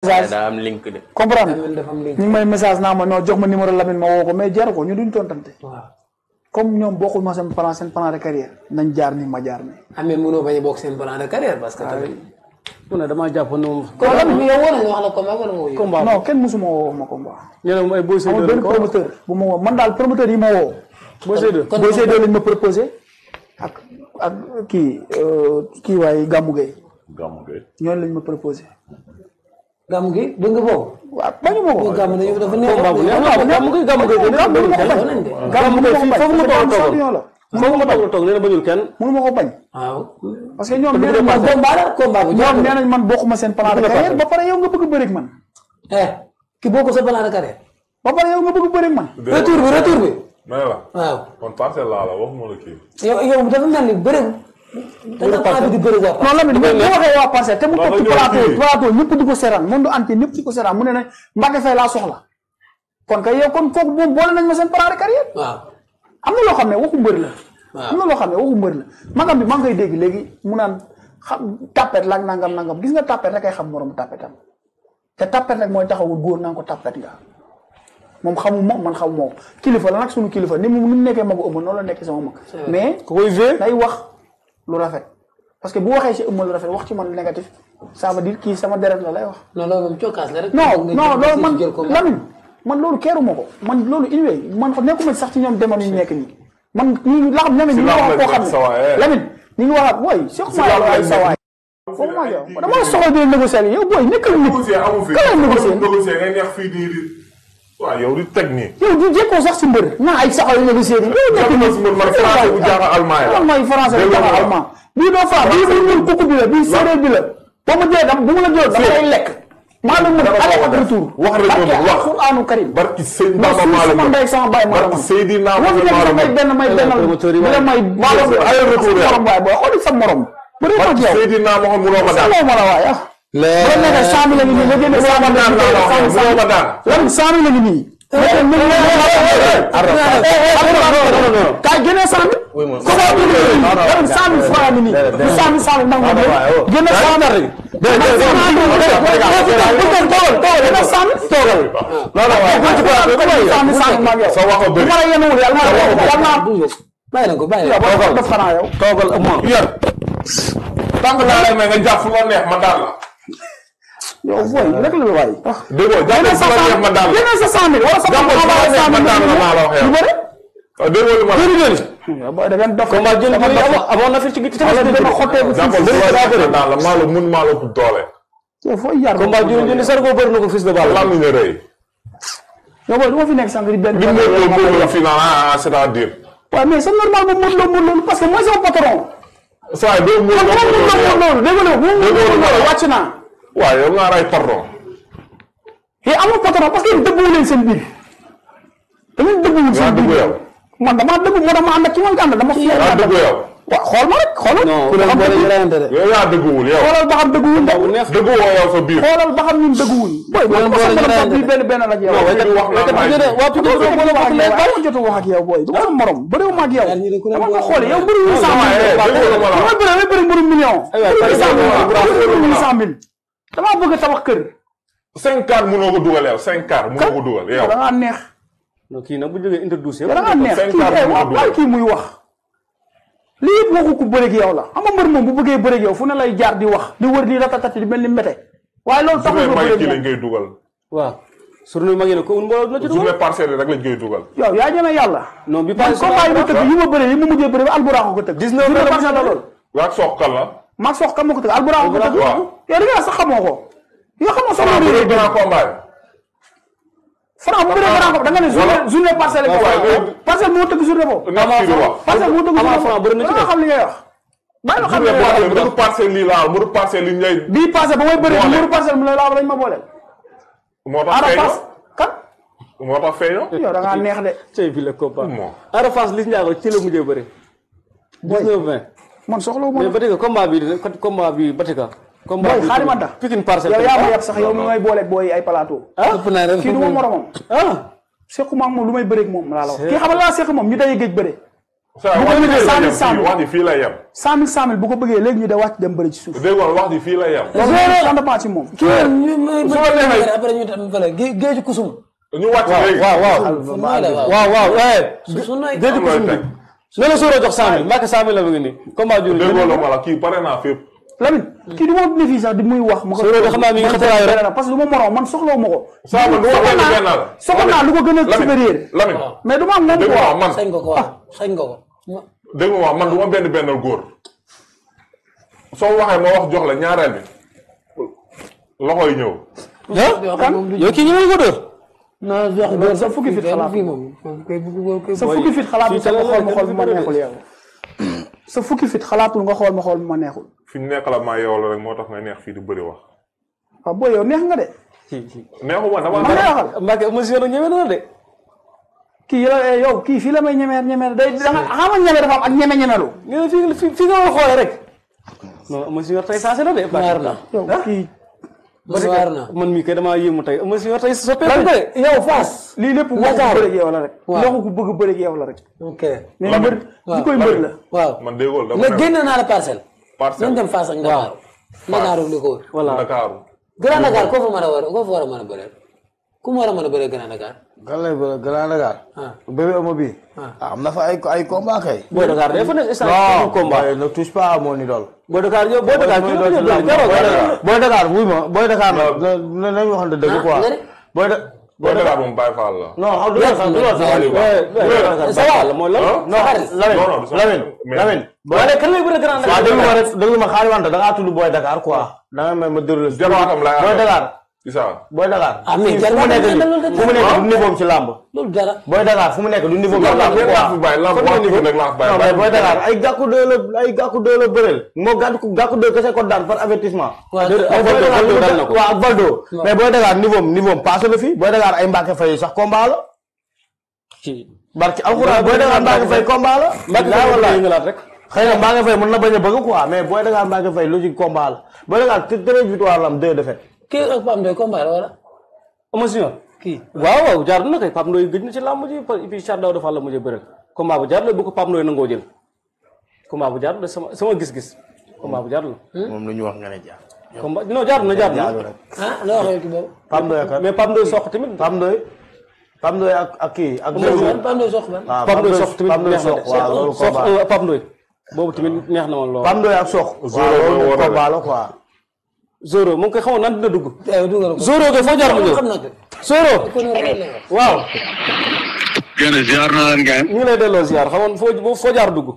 message daa am link de. comprendre ñu ngi may message naa ma non jox ma numéro Lamine ma woo ko mais jaru ko ñu duñ tontante. waaw comme ñoom bokkul ma seen plan de carrière nañ jaar ni ma jaar ni. amee mënoo bañ a bokk seen plan de carrière parce que tamit. mu ne damaa jàpp ne moom. kon Lamine yow war nañu wax la combat wala nga combat non kenn musuma woo ma combat. ñu ne mooy Boy Seye amul benn promoteur bu ma woo man daal promoteur yi ma woo. Boy Seye Boy Seye lañ ma proposé ak kii waaye Gamou Gueye. ñooñu lañ ma proposé. Gamou Gueye bëgg nga boobu. waaw bañu ma ko. Gamou dañu dafa neex. Gamou Gueye foofu nga toog nee na bañul kenn. mënu ma ko bañ. waaw. parce que ñoom nee nañ man ñoom nee nañ man bokkuma seen plan de carrière ba pare yow nga bëgg bëri ak man. ki bokk sa plan de carrière. ba pare yow nga bëgg bëri ak man. retour bi. mais la. waaw. kon parcelle laa la waxuma la kii. yow dafa mel ni bëri. da nga am di bëri waa non Lamine bu waxee waa Parcelles te mu toog ci plateau ñëpp di ko seeraan monde entier ñëpp di ko seeraan mu ne ne Mbacké Faye laa soxla kon kay yow kon kooku moom boole nañ ma seen plan de carrière. waaw. am na loo xam ne waxu mbër la. waaw am na loo xam ne waxu mbër la magam bi maa ngi koy dégg léegi mu naan xam tapet la ak nangam gis nga tapet rek ay xam moromu tapetam te tapet rek mooy taxawul góor naa ko tapet nga moom xamu ma man xamu moo kilifa la nag sunu kilifa ni mu nekkee magu ëmb noonu la nekkee sama mag mais ku koyvé day wax lu rafet parce que bu waxee si ëmb lu rafet wax ci man négatif ça veut dire kii sama deret la lay wax. non loolu moom cokkaas la rek. non loolu man Lamine man loolu keeruma ko man loolu inwee man nekkuma sax ci ñoom demoon yu nekk nii man ñi la xam ne ñu ngi wax koo xam ne Lamine ñu ngi wax ak booy Cheikh Mayo ay sawaay foofu ma yow dama soxla di négocier yow booy nekkal nit kala négocier ngay neex fii nii di waaw yow di teg nii yow di jekkoo sax si mbër naa ay saxal négocier yi yow nekk nit man français bu jaaxal allemand lan mooy français bu jaaxal allemand bii doo faa bii bu ñuul kukku bi la bii séeréer bi la boo ma jëlee dam bu ma la jël dama lay lekk maa la mën aller ak retour wax rek noonu wax Alxuraanu Karim barki Seydina sama ndey sama baay maa la barki Seydina may benn may aller retour morom waay booy xooli sa morom bëri ma yow Seydina Mohamed munoo ma daan ma la waay ah boo nekkee 100 000 la ngi nii nga génne 100 000 ma daan lan 100 000 la ngi nii kaay génne 100 000 ko sa bi ni 100 000 francs ni 100 000 nang ma génne 100 000 toogal amoon yar tànk laa lay may nga jàpp fu la neex ma daan la yow boy rek la waay déggoo jàpp fu la neex ma daan la génne sa 100 000 wala sa jàpp fu la neex ma daan la maa la wax yow déggoo li ma la boy da ngeen dof combat jël amoon na fi ci dama xotteeku jàpp fu la neex ma daan la maa la mun maa la ëpp doole yow fooy yar combat jël Zarko bëri na ko fils de balle lan ñu rëy yow boy du ma fi nekk sànq di benn bi mu final c'est-à-dire waaw mais c'est normal ba mu loolu parce que mooy sama patron saa doo mu loolu dégg nga wàcc naa waaw yow nga ray pardon et amul patron parce que dëgguwu leen seen biir dañuy dëgguwul seen biir yow man damaa dëggu moo dama ànd ak ki ma ànd dama fi yaa dëggu yow waaw xool ma rek xoolal yow yaa dëgguwul yow xoolal ba xam dëgguwul ndax dëgguwoo yow sa biir xoolal ba xam ñun dëgguwul boy bi benn la ak yow waa jotu wax ak yow boy du ma sa morom bëriwu ma ak yow dama nga xoole yow bëriwul 100 000 bëri mbëru million 800 000 damaa bëgg a tabax kër 5 car mënoo ko dugal yow 5 car mënoo ko dugal yow da ngaa neex non kii nag bu jógee introduce da ngaa neex kii muy wax lii yëpp waxu ko bëreeg yow la xam nga mbër moom bu bëggee bëreeg yow fu ne lay jaar di wax di wër di ratatati di mel ni mbete waaye loolu taxul nga bëreeg lañ koy dugal waaw surtout mag yi ko mbooloo na ci dugal journée parcelle rek lañ koy dugal yow yaa ñeme yàlla non bi man combat yi ma tëgg yi ma bëree yi ma mujjee bëree bi alburaako ko tëgg 19 parcelle la loolu waak soxkal la maag sox kam ma ko tëgg alburaako ko tëgg yow da nga sax xamoo ko yoo xamoo sama réer grand combat Franc bu bëree grand combat da nga ne journée parcelle parcelle moo tëgg journée boobu parcelle moo tëgg journée Franc bëri na ci xam li ngay wax bàyyi xam li ngay wax mu parcelle lii laa mu parcelle li ñay bii passé ba may bëree mu parcelle mu ne laa lañ ma booleel moo tax feeñoo kan moo tax feeñoo yow da ngaa neex de cey bi la combat Ada Fass Liss Ndiago ci la mujjee bëri 19-20 man soxlawu ma mais Batika combat bi Batika boy xaarima da Pikine Parcelles yow yaa ma yab sax yow mi may boole booy ay plateau kii du ma moromam sequma ak moom lu may bëreeg moom laa la wax kii xam nga laa seq moom ñu daje géej bëre bu ko defee 100 000 wax ji fii lay yem. 100 000 bu ko bëggee léegi ñu de wàcc dem bëri ci suuf. dégg nga wax ji fii lay yem. loolu ça dépend ci moom. kii ñu après ñu tam fële géeju kusum. ñu wàcc léegi waaw. géeju kusum bi. ne la Soro jox 100 000 Mbacke 100 000 la mu ngi nii. comment jur déggoo la ma la kii pare naa fépp. Lamine kii du ma ne fii sax di muy wax. ma ko Soro xam naa mi ngi xataraayu rek parce que du ma moroom man soxlawu ma ko. saa ma du ma benn benn la. soxla naa lu ko gën a supérieur. Lamine mais du ma am moom quoi man sañ nga ko waaw sañ nga ko. dégg nga man du ma benn bennal góor. soo waxee ma wax jox la ñaareel bi loxo yi ñëw. yow kii ñëwee ko dóor. non jox sa fukki fit xalaat fii moom sa fukki fit xalaatul sa xool ma xool bu ma neexul yow. sa fukki fit xalaatul nga xool ma xool bu ma neexul. fi ñu nekk la maa yow la rek moo tax nga neex fii di bëri wax. waaw booy yow neex nga de. neexuma dama. ma neexal Mbacke monsieur ñeme na de. kii yow kii fii la may ñemeer day da nga xam nga ñeme dafa am ak ñeme-ñemelu. fii nga war a xoolee rek. non monsieur tey saa si na de. yow kii. man mii kay damaa yéemu tey monsieur tey soppeeku de. yow Fass. lii lépp waxu ku bëri yow la rek. waxu ku bëgg bëri yow la rek. ok mais mbër di koy mbër la. waaw man déggoo dama nga génn naa la parcelle. parcelle nañ dem Fass ak Ndakaaru. Ndakaaru li ko wër. voilà Ndakaaru. Grand Dakar koo fa war a mën a bëree ku mu war a mën a bëree Grand Dakar. kan lay bëre Grand Dakar. bébé Omo bi. am na fa ay combat kay. Boy Dakar day fa ne non combat. ne touche pas à mon idole. Boy Dakar yow Boy Dakar kii la Boy Dakar wuy ma Boy Dakar nañu waxante dëgg quoi. Boy Dakar moom Baye Fall la. non xam du loolu sa wàll mooy lan. non Lamine. waaye kan lay bëre Grand Dakar. waaw déglu ma xaari wante da ngaa tudd Boy Dakar quoi. da nga may ma déroulé. jarbaatam lay Boy Dakar. Isa. Boy Dakar. mais fu mu nekk du niveau ci làmb. loolu dara. Boy Dakar fu mu nekk du niveau ci làmb quoi. mais Boy Dakar ay gàkku deux la bëreel. moo gàkku deux kese ko daan par avertissement. waaw Valdo. mais Boy Dakar niveau passé na fi Boy Dakar ay Mbacke Faye sax combat la. barki alxuraan Boy Dakar Mbacke Faye combat la. xëy na Mbacke Faye mën na bañ a bëgg quoi mais Boy Dakar Mbacke Faye logique combat la Boy Dakar 13 victoire la am 2 défaites. kii ak Pape Ndoye combat la wala. Amasiyon kii waaw jaar na kay Pape Ndoye gëj na ci làmb ji et puis Cheikh Daouda Fall la mujjee bëre combat bu jaar la bu ko Pape Ndoye nangoo jël combat bu jaar la sama gis-gis combat bu jaar la. moom la ñu wax nga ne jaar. combat non jaar na. loo waxee kii boobu. Pape Ndoye ak mais Pape Ndoye sox tamit. Pape Ndoye ak kii ak. Pape Ndoye sox ban. Pape Ndoye sox tamit neex na de waaw loolu combat sox Pape Ndoye boobu tamit neex na ma lool. Pape Ndoye ak sox. waaw loolu combat la quoi. Zoro moom koy xamoon naan dina dugg. dugal ko Zoro kay foo jaar mu ñëw. xam na ko. Zoro. waaw. génn ziar naa leen gaañ. ñu ngi lay delloo ziar xamoon foo jaar dugg.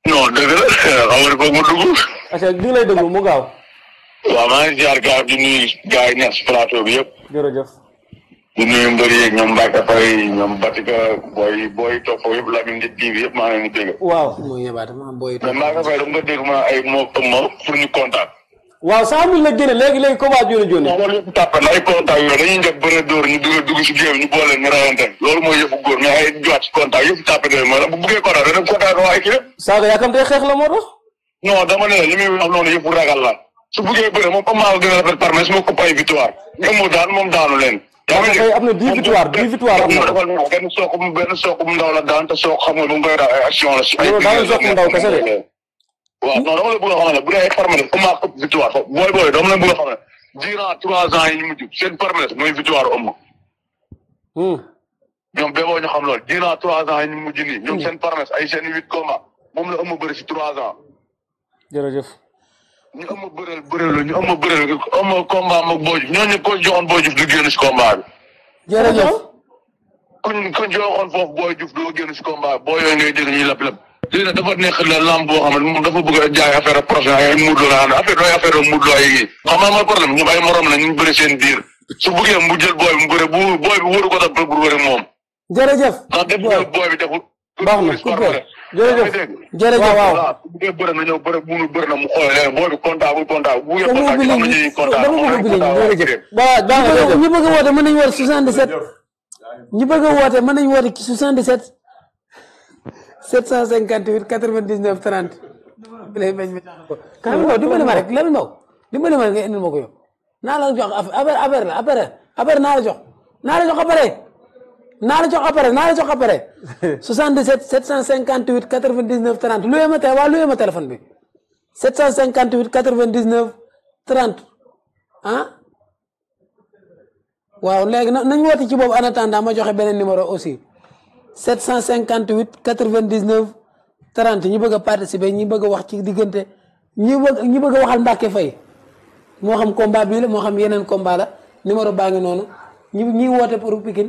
non dëgg la xam nga foog ma dugg. acca ñu ngi lay déglu mu gaaw. waaw maa ngi ziar gars di nuyu gars yi nekk si plateau bi yëpp. jërëjëf. di nuyu mbër yeeg ñoom Mbacke Faye ñoom Batika booy topp yëpp Lamine Ndi TV yëpp maa ngi leen di dégg. waaw. mooy yebaate ma booy. mais Mbacke Faye dama nga dégg ma ay moo pour ñu contact. waaw 100 000 la génne léegi combat jooni jooni. non loolu yëpp tàppe na ay contact yooyu dañuy njëkk bëre dóor ñu dugg si géew ñu boole ñu rawante loolu mooy yëfu góor mais ay jowaat si contact yëpp tàppe na mooy bu buggee contact dana contact waa équipe. Saaga yaakamtee xeex la moo tax. non dama ne la li muy wax noonu yëpp ragal la su buggee bëre moom comme maa ko gën a rafet parmès moo ko ay victoire ñoom moo daan moom daanu leen. yaa ngi dégg am na 10 victoire 10 victoire am na ko. benn sook mu ndaw la daan te sook xam nga bu mu koy daal ay action la. ay daal sook mu ndaw kese de. waaw non dama la bëgg a xam ne bu dee ay parmès comme maa ëpp victoire booy dama la bëgg a xam ne durant 3 ans yi ñu mujj seen parmès mooy victoire ëmb. ñoom béboo ñu xam loolu durant 3 ans yi ñu mujj nii ñoom seen parmès ay seen 8 combats moom la ëmb bëri si 3 ans. jërëjëf. ñu ëmb bëreel ëmb combat am ak Boy Diouf ñooñu ko joxoon Boy Diouf du génn si combat bi. jërëjëf. kuñ joxoon foofu Boy Diouf doo génn si combat boo yooyu ngay dégg ñuy lap lii nag dafa nekk la lamb boo xam ne moom dafa bëgg a jaay affaire professionnel ay muudloo la xam ne affaire muudloo yi xam nga mooy problème ñoom ay morom la ñu bëri seen biir su bëggee mu jël booy bi mu bëri booy bi wóoru ko tax pour bëri moom. jërëjëf. ndax depuis booy bi deful. baax na jërëjëf jërëjëf waaw su bëggee bëri na ñëw bëri bunu bëri na mu xool léegi booy bi kontaan bu kontaan bu bëggee kontaan ci am na ñuy kontaan ñu bëgg a woote mën nañu woote 77 ñu bëgg a woote mën nañu woote 77 758 99 30 bi lay bañ ko kan ko dimbali ma rek lan ndaw dimbali ma nga indil ma ko yow naa la jox affaire la affaire naa la jox après naa la jox après 77 758 99 30 luyee ma tey waa luyee ma téléphone bi 758 99 30 ah waaw léegi nañ woote ci boobu en attendant ma joxe beneen numéro aussi 758 99 30 ñi bëgg a participer ñi bëgg a wax ci diggante ñi bëgg a waxal Mbacke Faye moo xam combat bii la moo xam yeneen combat la numéro baa ngi noonu ñi woote pour Pikine